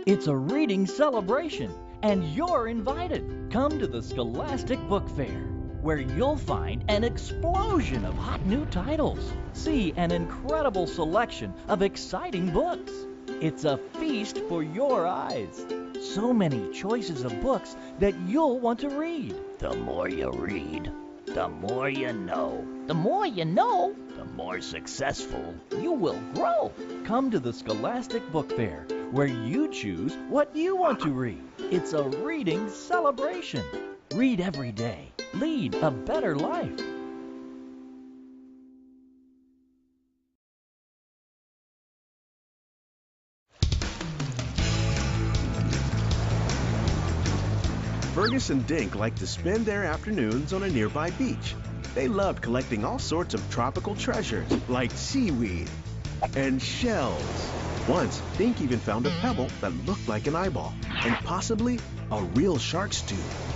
It's a reading celebration, and you're invited. Come to the Scholastic Book Fair, where you'll find an explosion of hot new titles. See an incredible selection of exciting books. It's a feast for your eyes. So many choices of books that you'll want to read. The more you read, the more you know. The more you know, the more successful you will grow. Come to the Scholastic Book Fair, where you choose what you want to read. It's a reading celebration. Read every day. Lead a better life. Fergus and Dink liked to spend their afternoons on a nearby beach. They loved collecting all sorts of tropical treasures, like seaweed and shells. Once, Dink even found a pebble that looked like an eyeball, and possibly a real shark's tooth.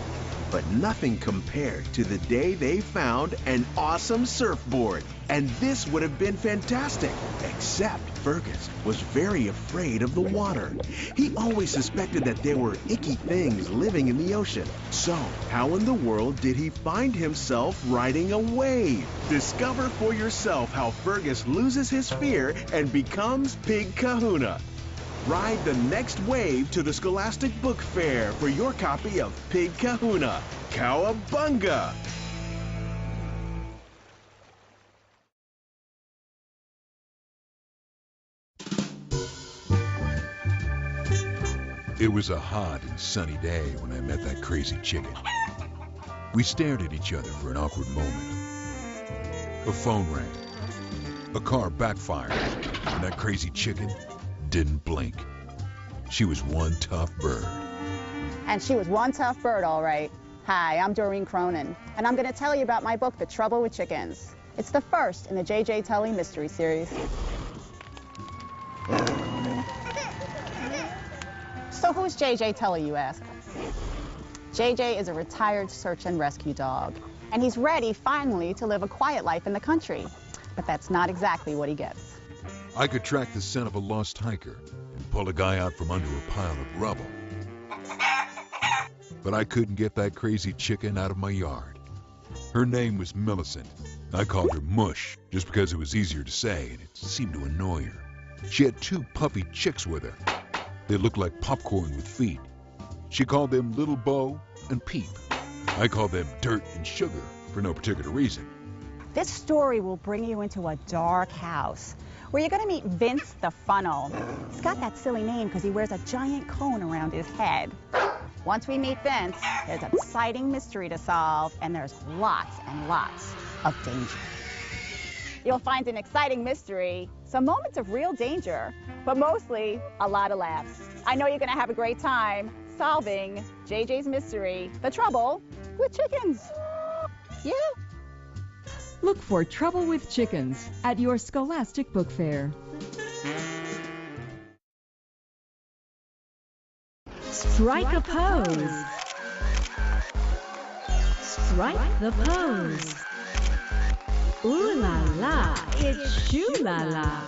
But nothing compared to the day they found an awesome surfboard. And this would have been fantastic, except Fergus was very afraid of the water. He always suspected that there were icky things living in the ocean. So, how in the world did he find himself riding a wave? Discover for yourself how Fergus loses his fear and becomes Pig Kahuna. Ride the next wave to the Scholastic Book Fair for your copy of Pig Kahuna. Cowabunga! It was a hot and sunny day when I met that crazy chicken. We stared at each other for an awkward moment. A phone rang. A car backfired, and that crazy chicken didn't blink. She was one tough bird. And she was one tough bird, all right. Hi, I'm Doreen Cronin, and I'm going to tell you about my book, The Trouble with Chickens. It's the first in the J.J. Tully mystery series. So who's J.J. Tully, you ask? J.J. is a retired search and rescue dog, and he's ready, finally, to live a quiet life in the country. But that's not exactly what he gets. I could track the scent of a lost hiker and pull a guy out from under a pile of rubble. But I couldn't get that crazy chicken out of my yard. Her name was Millicent. I called her Mush just because it was easier to say and it seemed to annoy her. She had two puppy chicks with her. They looked like popcorn with feet. She called them Little Bo and Peep. I called them Dirt and Sugar for no particular reason. This story will bring you into a dark house where you're going to meet Vince the Funnel. He's got that silly name because he wears a giant cone around his head. Once we meet Vince, there's an exciting mystery to solve, and there's lots and lots of danger. You'll find an exciting mystery, some moments of real danger, but mostly a lot of laughs. I know you're going to have a great time solving JJ's mystery, The Trouble with Chickens. Yeah. Look for Trouble with Chickens at your Scholastic Book Fair. Strike a pose. Strike the pose. Ooh la la, it's shoo la la.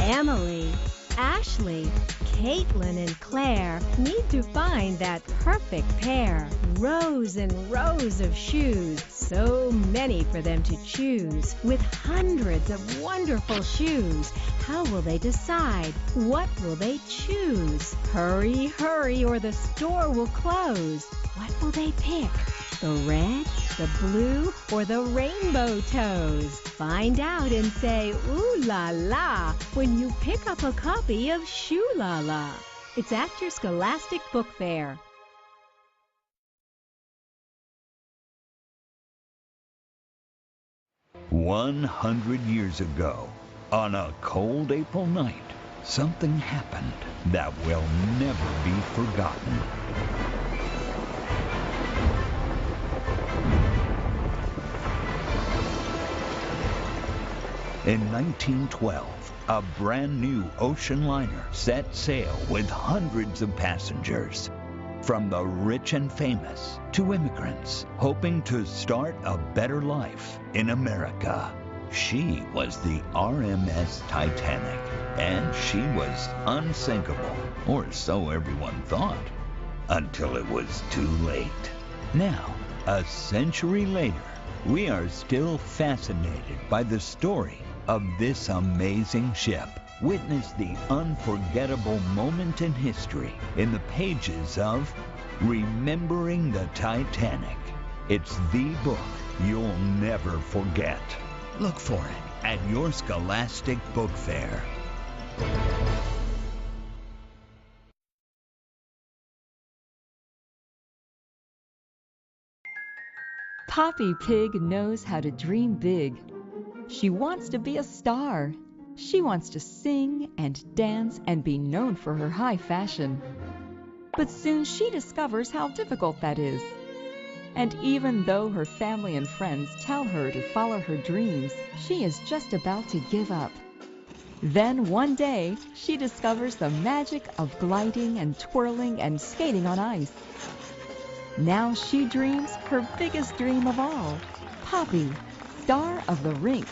Emily, Ashley, Caitlin, and Claire need to find that perfect pair. Rows and rows of shoes, so many for them to choose. With hundreds of wonderful shoes, how will they decide? What will they choose? Hurry, hurry, or the store will close. What will they pick? The red, the blue, or the rainbow toes? Find out and say ooh la la when you pick up a copy of Shoo La La. It's at your Scholastic Book Fair. "100 years ago, on a cold April night, something happened that will never be forgotten. In 1912, a brand new ocean liner set sail with hundreds of passengers. From the rich and famous to immigrants hoping to start a better life in America. She was the RMS Titanic, and she was unsinkable, or so everyone thought, until it was too late. Now, a century later, we are still fascinated by the story of this amazing ship. Witness the unforgettable moment in history in the pages of Remembering the Titanic. It's the book you'll never forget. Look for it at your Scholastic Book Fair. Poppy Pig knows how to dream big. She wants to be a star. She wants to sing and dance and be known for her high fashion. But soon she discovers how difficult that is. And even though her family and friends tell her to follow her dreams, she is just about to give up. Then one day, she discovers the magic of gliding and twirling and skating on ice. Now she dreams her biggest dream of all, Poppy, star of the rink.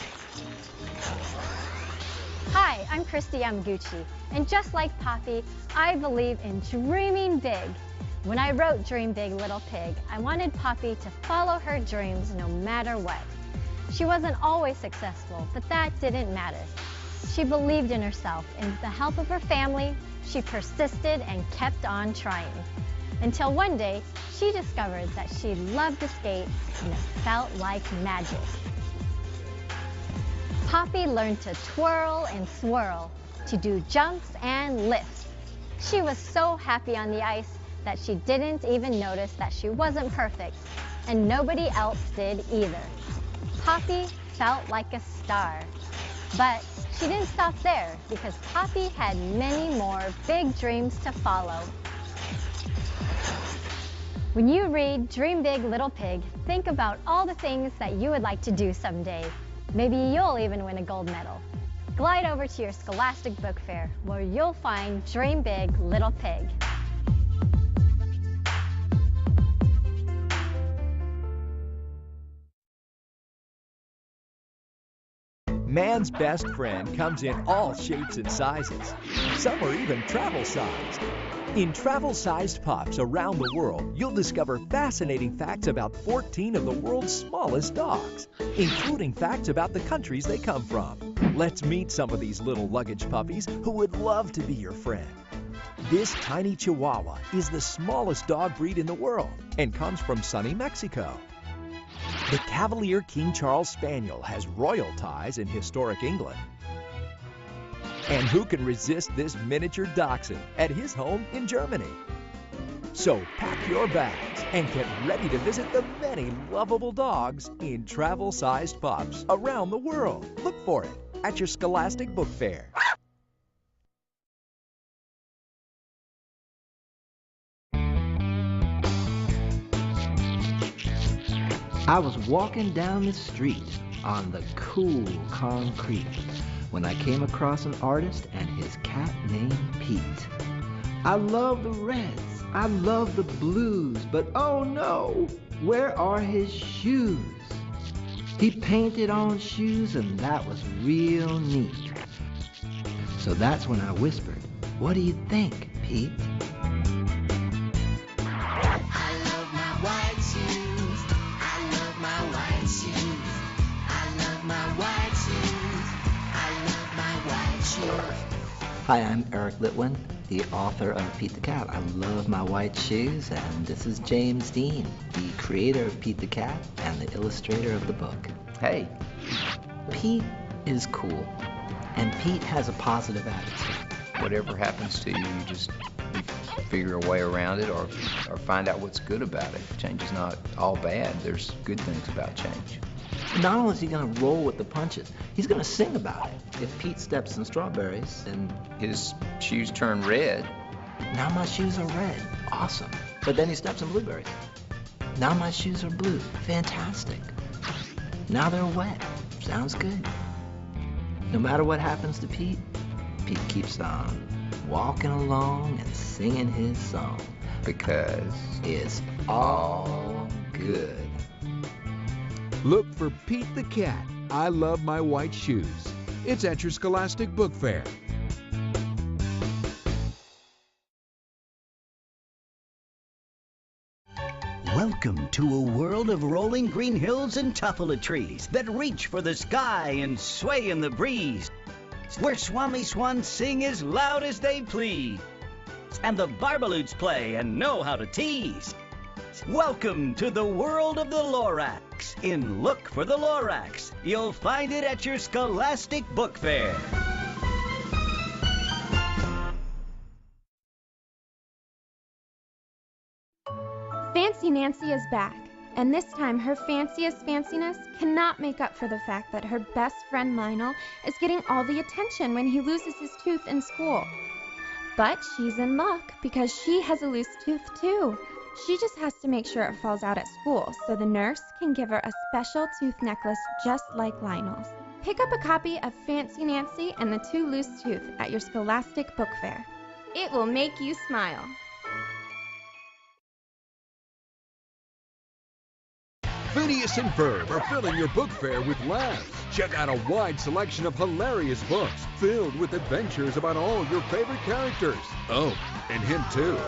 Hi, I'm Christy Yamaguchi, and just like Poppy, I believe in dreaming big. When I wrote Dream Big, Little Pig, I wanted Poppy to follow her dreams no matter what. She wasn't always successful, but that didn't matter. She believed in herself, and with the help of her family, she persisted and kept on trying. Until one day, she discovered that she loved to skate, and it felt like magic. Poppy learned to twirl and swirl, to do jumps and lifts. She was so happy on the ice that she didn't even notice that she wasn't perfect, and nobody else did either. Poppy felt like a star. But she didn't stop there, because Poppy had many more big dreams to follow. When you read Dream Big, Little Pig, think about all the things that you would like to do someday. Maybe you'll even win a gold medal. Glide over to your Scholastic Book Fair, where you'll find Dream Big, Little Pig. Man's best friend comes in all shapes and sizes. Some are even travel-sized. In travel-sized pops around the world, you'll discover fascinating facts about 14 of the world's smallest dogs, including facts about the countries they come from. Let's meet some of these little luggage puppies who would love to be your friend. This tiny Chihuahua is the smallest dog breed in the world and comes from sunny Mexico. The Cavalier King Charles Spaniel has royal ties in historic England. And who can resist this miniature dachshund at his home in Germany? So pack your bags and get ready to visit the many lovable dogs in travel-sized pups around the world. Look for it at your Scholastic Book Fair. I was walking down the street on the cool concrete when I came across an artist and his cat named Pete. I love the reds, I love the blues, but oh no, where are his shoes? He painted on shoes and that was real neat. So that's when I whispered, "What do you think, Pete?" Hi, I'm Eric Litwin, the author of Pete the Cat. I love my white shoes, and this is James Dean, the creator of Pete the Cat and the illustrator of the book. Hey, Pete is cool, and Pete has a positive attitude. Whatever happens to you, you just figure a way around it or find out what's good about it. Change is not all bad. There's good things about change. Not only is he going to roll with the punches, he's going to sing about it. If Pete steps in strawberries, then his shoes turn red. Now my shoes are red. Awesome. But then he steps in blueberries. Now my shoes are blue. Fantastic. Now they're wet. Sounds good. No matter what happens to Pete, Pete keeps on walking along and singing his song. because It's all good. Look for Pete the Cat, I Love My White Shoes. It's at your Scholastic Book Fair. Welcome to a world of rolling green hills and tupela trees that reach for the sky and sway in the breeze, where Swami Swans sing as loud as they please, and the Barbaloots play and know how to tease. Welcome to the world of the Lorax. In Look for the Lorax, you'll find it at your Scholastic Book Fair. Fancy Nancy is back, and this time her fanciest fanciness cannot make up for the fact that her best friend Lionel is getting all the attention when he loses his tooth in school. But she's in luck because she has a loose tooth too. She just has to make sure it falls out at school so the nurse can give her a special tooth necklace just like Lionel's. Pick up a copy of Fancy Nancy and the Two Loose Tooth at your Scholastic Book Fair. It will make you smile. Phineas and Ferb are filling your book fair with laughs. Check out a wide selection of hilarious books filled with adventures about all your favorite characters. Oh, and him too.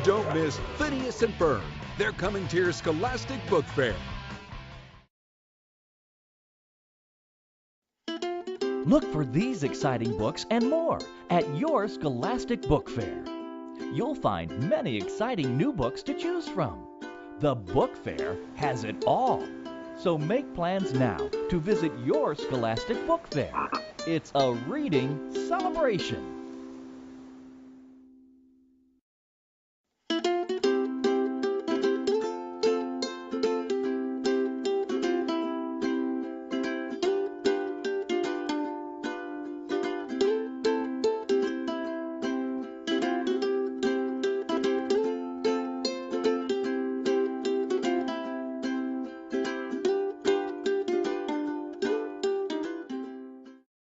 Don't miss Phineas and Ferb. They're coming to your Scholastic Book Fair. Look for these exciting books and more at your Scholastic Book Fair. You'll find many exciting new books to choose from. The Book Fair has it all. So make plans now to visit your Scholastic Book Fair. It's a reading celebration.